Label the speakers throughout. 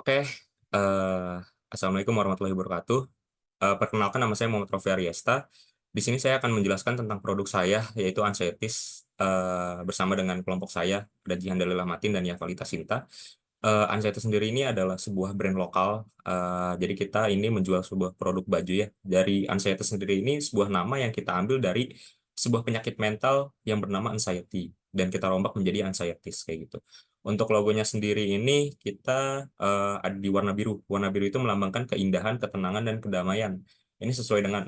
Speaker 1: Oke, assalamualaikum warahmatullahi wabarakatuh. Perkenalkan nama saya Muhammad Rofi Ariesta. Di sini saya akan menjelaskan tentang produk saya, yaitu Ansaytis, bersama dengan kelompok saya, ada Jihan Dalilah Matin dan Yavalita Sinta. Ansaytis sendiri ini adalah sebuah brand lokal, jadi kita ini menjual sebuah produk baju ya. Dari Ansaytis sendiri ini sebuah nama yang kita ambil dari sebuah penyakit mental yang bernama anxiety, dan kita rombak menjadi Ansaytis kayak gitu. Untuk logonya sendiri ini kita ada di warna biru. Warna biru itu melambangkan keindahan, ketenangan, dan kedamaian. Ini sesuai dengan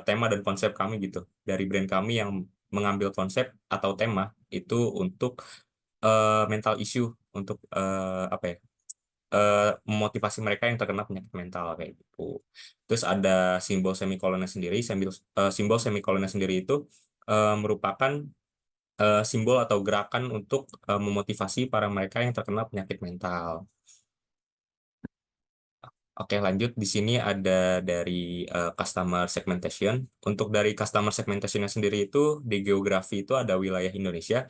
Speaker 1: tema dan konsep kami gitu. Dari brand kami yang mengambil konsep atau tema itu untuk mental issue, untuk apa ya? Memotivasi mereka yang terkena penyakit mental kayak gitu. Terus ada simbol semikolonnya sendiri. Simbol semikolonnya sendiri itu merupakan simbol atau gerakan untuk memotivasi para mereka yang terkena penyakit mental. Oke, lanjut. Di sini ada dari customer segmentation. Untuk dari customer segmentationnya sendiri itu di geografi itu ada wilayah Indonesia,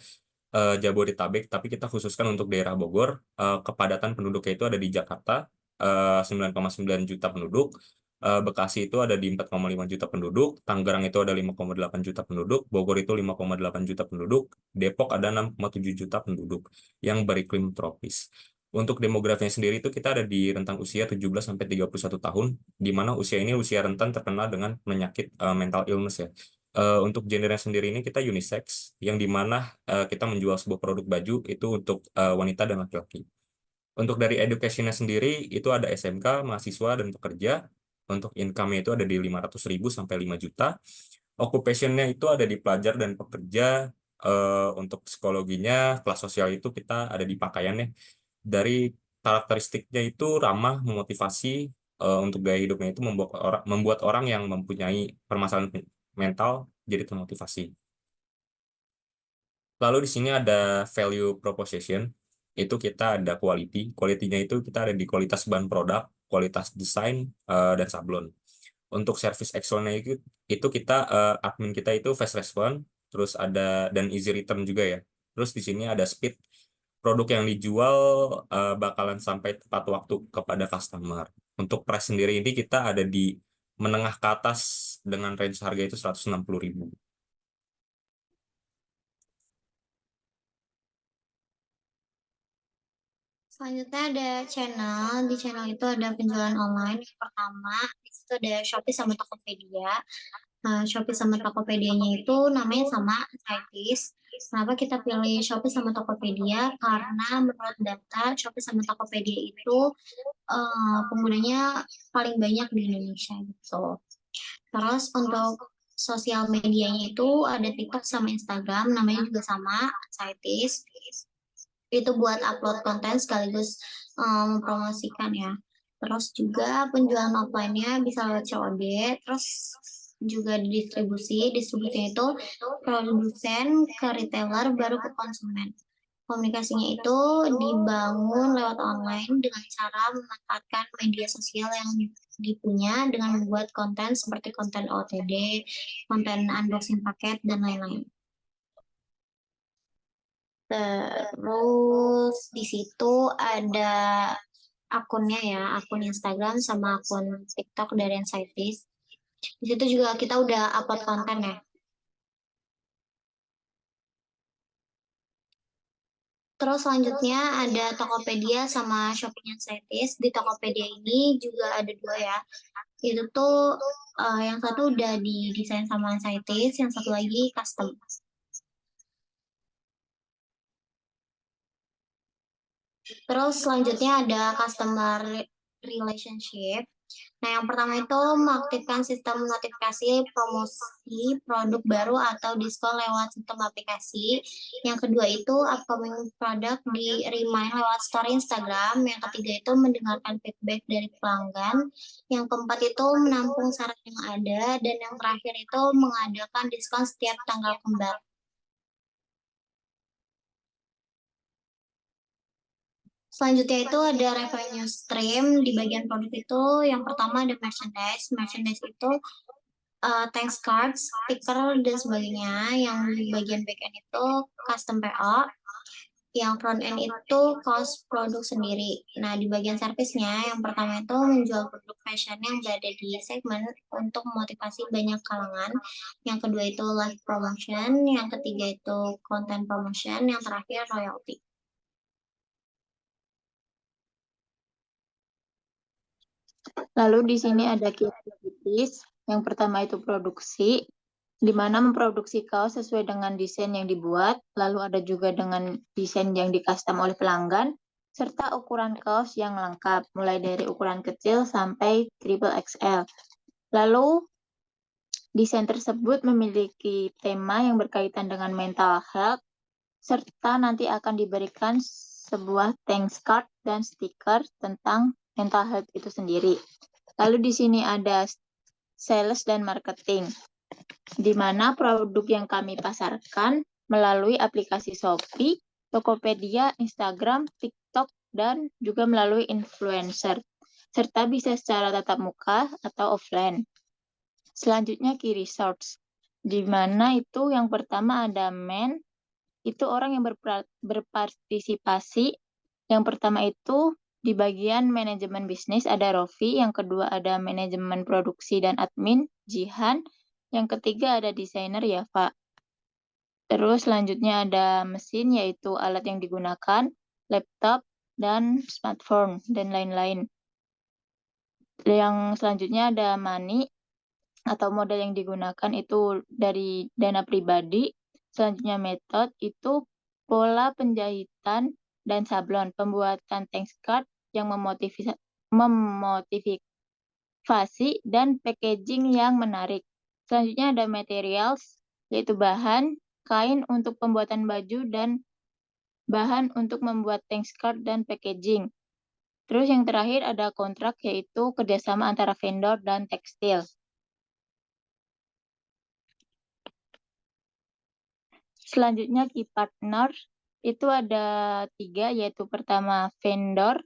Speaker 1: Jabodetabek, tapi kita khususkan untuk daerah Bogor. Kepadatan penduduknya itu ada di Jakarta, 9,9 juta penduduk. Bekasi itu ada di 4,5 juta penduduk, Tangerang itu ada 5,8 juta penduduk, Bogor itu 5,8 juta penduduk, Depok ada 6,7 juta penduduk yang beriklim tropis. Untuk demografinya sendiri itu kita ada di rentang usia 17 sampai 31 tahun, di mana usia ini usia rentan terkena dengan penyakit mental illness ya. Untuk gender sendiri ini kita unisex, yang dimana kita menjual sebuah produk baju itu untuk wanita dan laki-laki. Untuk dari education sendiri itu ada SMK, mahasiswa, dan pekerja. Untuk income-nya itu ada di 500.000 sampai 5 juta. Occupation-nya itu ada di pelajar dan pekerja. Untuk psikologinya, kelas sosial itu kita ada di pakaiannya. Dari karakteristiknya itu ramah, memotivasi, untuk gaya hidupnya itu membuat orang yang mempunyai permasalahan mental jadi termotivasi. Lalu di sini ada value proposition. Itu kita ada quality. Quality-nya itu kita ada di kualitas bahan produk, kualitas desain, dan sablon. Untuk service excellence itu kita admin kita itu fast response, terus ada dan easy return juga ya. Terus di sini ada speed. Produk yang dijual bakalan sampai tepat waktu kepada customer. Untuk price sendiri ini kita ada di menengah ke atas dengan range harga itu 160.000.
Speaker 2: Selanjutnya ada channel. Di channel itu ada penjualan online. Yang pertama, di situ ada Shopee sama Tokopedia. Nah, Shopee sama Tokopedia-nya itu namanya sama, Saitis. Kenapa kita pilih Shopee sama Tokopedia? Karena menurut data, Shopee sama Tokopedia itu penggunanya paling banyak di Indonesia gitu. Terus untuk sosial medianya itu ada TikTok sama Instagram, namanya juga sama, Saitis. Itu buat upload konten sekaligus mempromosikan ya. Terus juga penjualan offline-nya bisa lewat COD, terus juga distribusinya itu produsen ke retailer baru ke konsumen. Komunikasinya itu dibangun lewat online dengan cara memanfaatkan media sosial yang dipunya dengan membuat konten seperti konten OTD, konten unboxing paket, dan lain-lain. Terus di situ ada akunnya ya, akun Instagram sama akun TikTok dari Insightis. Di situ juga kita udah upload konten ya. Terus selanjutnya ada Tokopedia sama Shopee Insightis. Di Tokopedia ini juga ada dua ya. Itu tuh yang satu udah didesain sama Insightis, yang satu lagi custom. Terus selanjutnya ada customer relationship. Nah, yang pertama itu mengaktifkan sistem notifikasi promosi produk baru atau diskon lewat sistem aplikasi. Yang kedua itu upcoming produk di remind lewat story Instagram. Yang ketiga itu mendengarkan feedback dari pelanggan. Yang keempat itu menampung saran yang ada. Dan yang terakhir itu mengadakan diskon setiap tanggal kembar. Selanjutnya itu ada revenue stream di bagian produk itu. Yang pertama ada merchandise. Merchandise itu thanks cards, stiker, dan sebagainya. Yang di bagian backend itu custom PO. Yang front end itu cost produk sendiri. Nah, di bagian servisnya, yang pertama itu menjual produk fashion yang berada di segmen untuk memotivasi banyak kalangan. Yang kedua itu live promotion, yang ketiga itu content promotion, yang terakhir royalty.
Speaker 3: Lalu di sini ada key activities. Yang pertama itu produksi, di mana memproduksi kaos sesuai dengan desain yang dibuat. Lalu ada juga dengan desain yang di-custom oleh pelanggan, serta ukuran kaos yang lengkap, mulai dari ukuran kecil sampai triple XL. Lalu desain tersebut memiliki tema yang berkaitan dengan mental health, serta nanti akan diberikan sebuah thanks card dan stiker tentang mental health itu sendiri. Lalu di sini ada sales dan marketing, di mana produk yang kami pasarkan melalui aplikasi Shopee, Tokopedia, Instagram, TikTok, dan juga melalui influencer, serta bisa secara tatap muka atau offline. Selanjutnya key resource, di mana itu yang pertama ada men, itu orang yang berpartisipasi. Yang pertama itu di bagian manajemen bisnis ada Rofi, yang kedua ada manajemen produksi dan admin Jihan, yang ketiga ada desainer Yava. Terus selanjutnya ada mesin, yaitu alat yang digunakan, laptop, dan smartphone, dan lain-lain. Yang selanjutnya ada money, atau modal yang digunakan itu dari dana pribadi. Selanjutnya metode itu pola penjahitan dan sablon, pembuatan thanks card yang memotivasi dan packaging yang menarik. Selanjutnya ada materials, yaitu bahan, kain untuk pembuatan baju, dan bahan untuk membuat thanks card dan packaging. Terus yang terakhir ada kontrak, yaitu kerjasama antara vendor dan tekstil. Selanjutnya key partner itu ada 3, yaitu pertama vendor,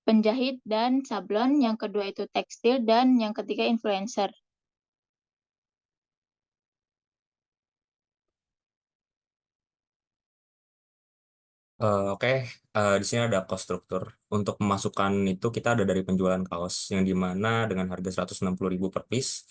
Speaker 3: penjahit, dan sablon. Yang kedua itu tekstil, dan yang ketiga influencer.
Speaker 1: Oke, di sini ada cost struktur. Untuk pemasukan itu kita ada dari penjualan kaos yang dimana dengan harga 160.000 per piece.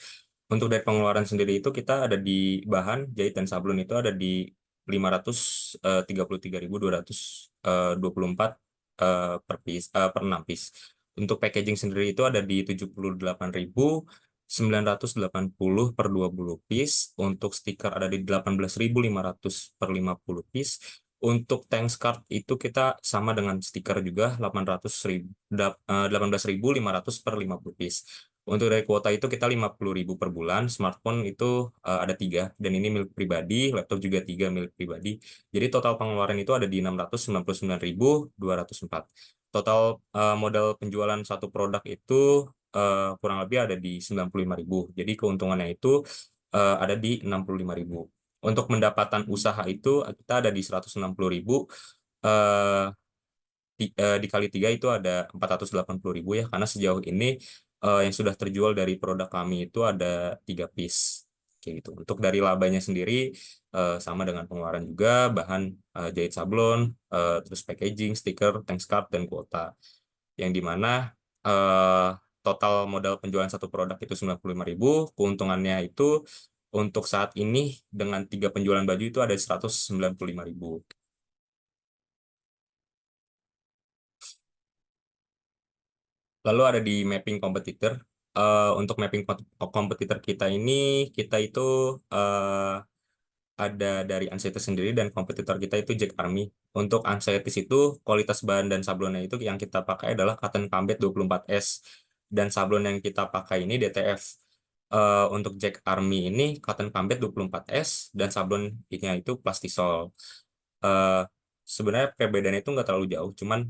Speaker 1: Untuk dari pengeluaran sendiri itu kita ada di bahan, jahit, dan sablon itu ada di 533.224 per piece, per 6 piece. Untuk packaging sendiri itu ada di 78.980 per 20 piece. Untuk stiker ada di 18.500 per 50 piece. Untuk thanks card itu kita sama dengan stiker juga 18.500 per 50 piece. Untuk dari kuota itu kita 50.000 per bulan. Smartphone itu ada 3 dan ini milik pribadi, laptop juga 3 milik pribadi. Jadi total pengeluaran itu ada di 699.204. Total modal penjualan satu produk itu kurang lebih ada di 95.000. Jadi keuntungannya itu ada di 65.000. Untuk pendapatan usaha itu kita ada di 160.000, eh, dikali 3 itu ada 480.000 ya, karena sejauh ini yang sudah terjual dari produk kami itu ada 3 piece kayak gitu. Untuk dari labanya sendiri sama dengan pengeluaran juga, bahan, jahit sablon, terus packaging, stiker, thanks card, dan kuota, yang dimana eh, total modal penjualan satu produk itu 95.000. Keuntungannya itu untuk saat ini dengan 3 penjualan baju itu ada 195.000. Lalu ada di mapping kompetitor. Untuk mapping kompetitor kita ini, kita itu ada dari Ansietis sendiri, dan kompetitor kita itu Jack Army. Untuk Ansietis itu kualitas bahan dan sablonnya itu yang kita pakai adalah cotton cambed 24S, dan sablon yang kita pakai ini DTF. Untuk Jack Army ini cotton cambed 24S dan sablonnya itu Plastisol. eh, Sebenarnya perbedaannya itu nggak terlalu jauh, cuman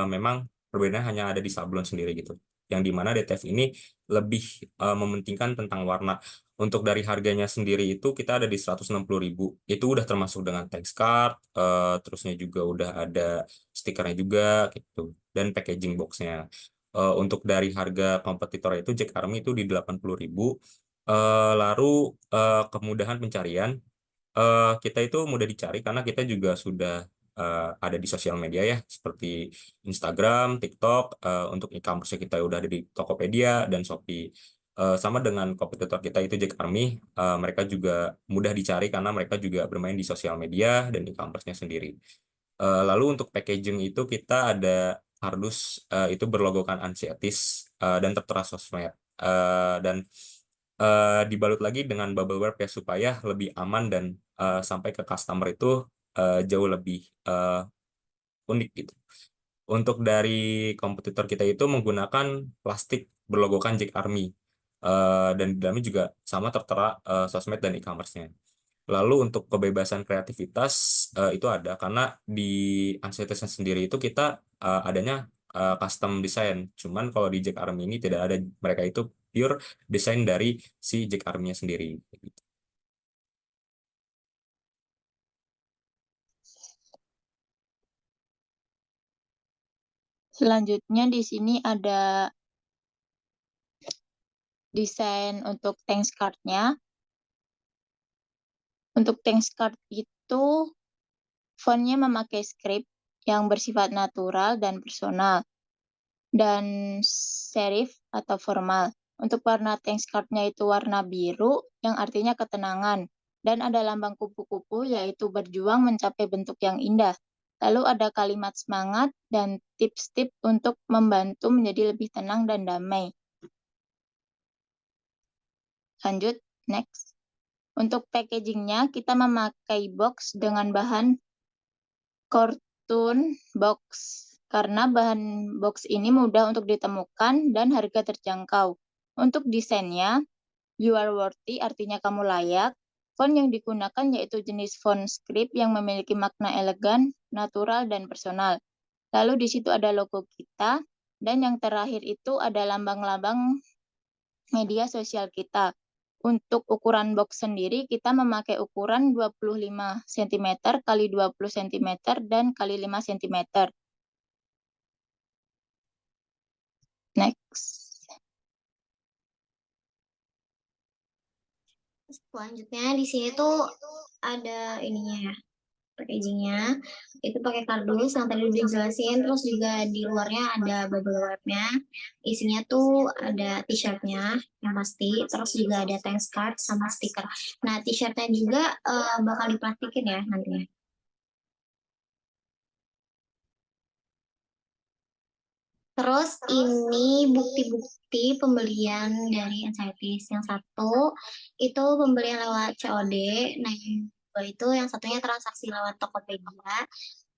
Speaker 1: memang perbedaannya hanya ada di sablon sendiri gitu. Yang dimana DTF ini lebih mementingkan tentang warna. Untuk dari harganya sendiri itu kita ada di 160.000. Itu udah termasuk dengan thanks card, terusnya juga udah ada stikernya juga gitu, dan packaging boxnya. Untuk dari harga kompetitor itu Jack Army itu di 80.000. Lalu kemudahan pencarian. Kita itu mudah dicari karena kita juga sudah ada di sosial media ya, seperti Instagram, TikTok. Untuk e-commerce kita udah ada di Tokopedia dan Shopee. Sama dengan kompetitor kita itu Jack Army, mereka juga mudah dicari karena mereka juga bermain di sosial media dan e-commerce-nya sendiri. Lalu untuk packaging itu kita ada kardus, itu berlogokan ANSI etis dan tertera sosmed. Dan dibalut lagi dengan bubble wrap ya supaya lebih aman dan sampai ke customer itu jauh lebih unik gitu. Untuk dari kompetitor kita itu menggunakan plastik berlogokan Jack Army, dan di dalamnya juga sama tertera sosmed dan e-commerce-nya. Lalu untuk kebebasan kreativitas itu ada karena di Ansietisnya sendiri itu kita adanya custom design. Cuman kalau di Jack Army ini tidak ada, mereka itu pure desain dari si Jack Army-nya sendiri.
Speaker 3: Selanjutnya di sini ada desain untuk thanks card-nya. Untuk thanks card itu fontnya memakai script yang bersifat natural dan personal dan serif atau formal. Untuk warna thanks card-nya itu warna biru yang artinya ketenangan dan ada lambang kupu-kupu yaitu berjuang mencapai bentuk yang indah. Lalu ada kalimat semangat dan tips-tips untuk membantu menjadi lebih tenang dan damai. Lanjut, next. Untuk packagingnya, kita memakai box dengan bahan cartoon box karena bahan box ini mudah untuk ditemukan dan harga terjangkau. Untuk desainnya, you are worthy artinya kamu layak. Font yang digunakan yaitu jenis font script yang memiliki makna elegan, natural, dan personal. Lalu di situ ada logo kita, dan yang terakhir itu ada lambang-lambang media sosial kita. Untuk ukuran box sendiri, kita memakai ukuran 25 cm kali 20 cm dan kali 5 cm. Next.
Speaker 2: Selanjutnya di sini tuh ada ininya ya, packagingnya itu pakai kardus yang tadi udah dijelasin, terus juga di luarnya ada bubble wrap-nya, isinya tuh ada t-shirtnya yang pasti, terus juga ada thanks card sama stiker. Nah, t-shirtnya juga bakal diplastikin ya nantinya. Terus ini bukti-bukti pembelian dari Insightis. Yang satu itu pembelian lewat COD, nah yang kedua itu yang satunya transaksi lewat Tokopedia,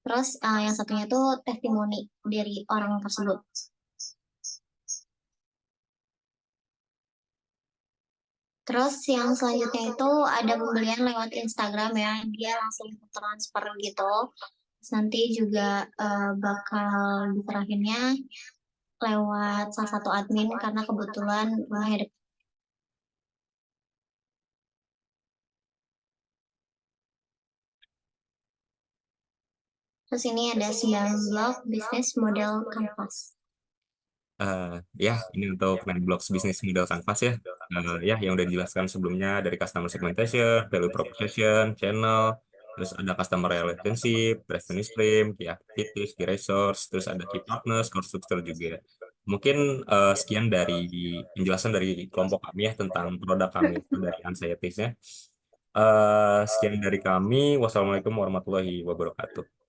Speaker 2: terus yang satunya itu testimoni dari orang tersebut. Terus yang selanjutnya itu ada pembelian lewat Instagram ya, dia langsung transfer gitu. Terus nanti juga bakal diserahinnya lewat salah satu admin karena kebetulan rumahnya dekat. Terus ini ada 9 blog bisnis model kanvas.
Speaker 1: Ya, ini untuk 9 blocks bisnis model Canvas ya. Ya, yang udah dijelaskan sebelumnya dari customer segmentation, value proposition, channel, terus ada customer relationship, revenue stream, key activities, key resource, terus ada key partners, core structure juga. Mungkin sekian dari penjelasan dari kelompok kami ya tentang produk kami dari Ansietis ya. Sekian dari kami. Wassalamualaikum warahmatullahi wabarakatuh.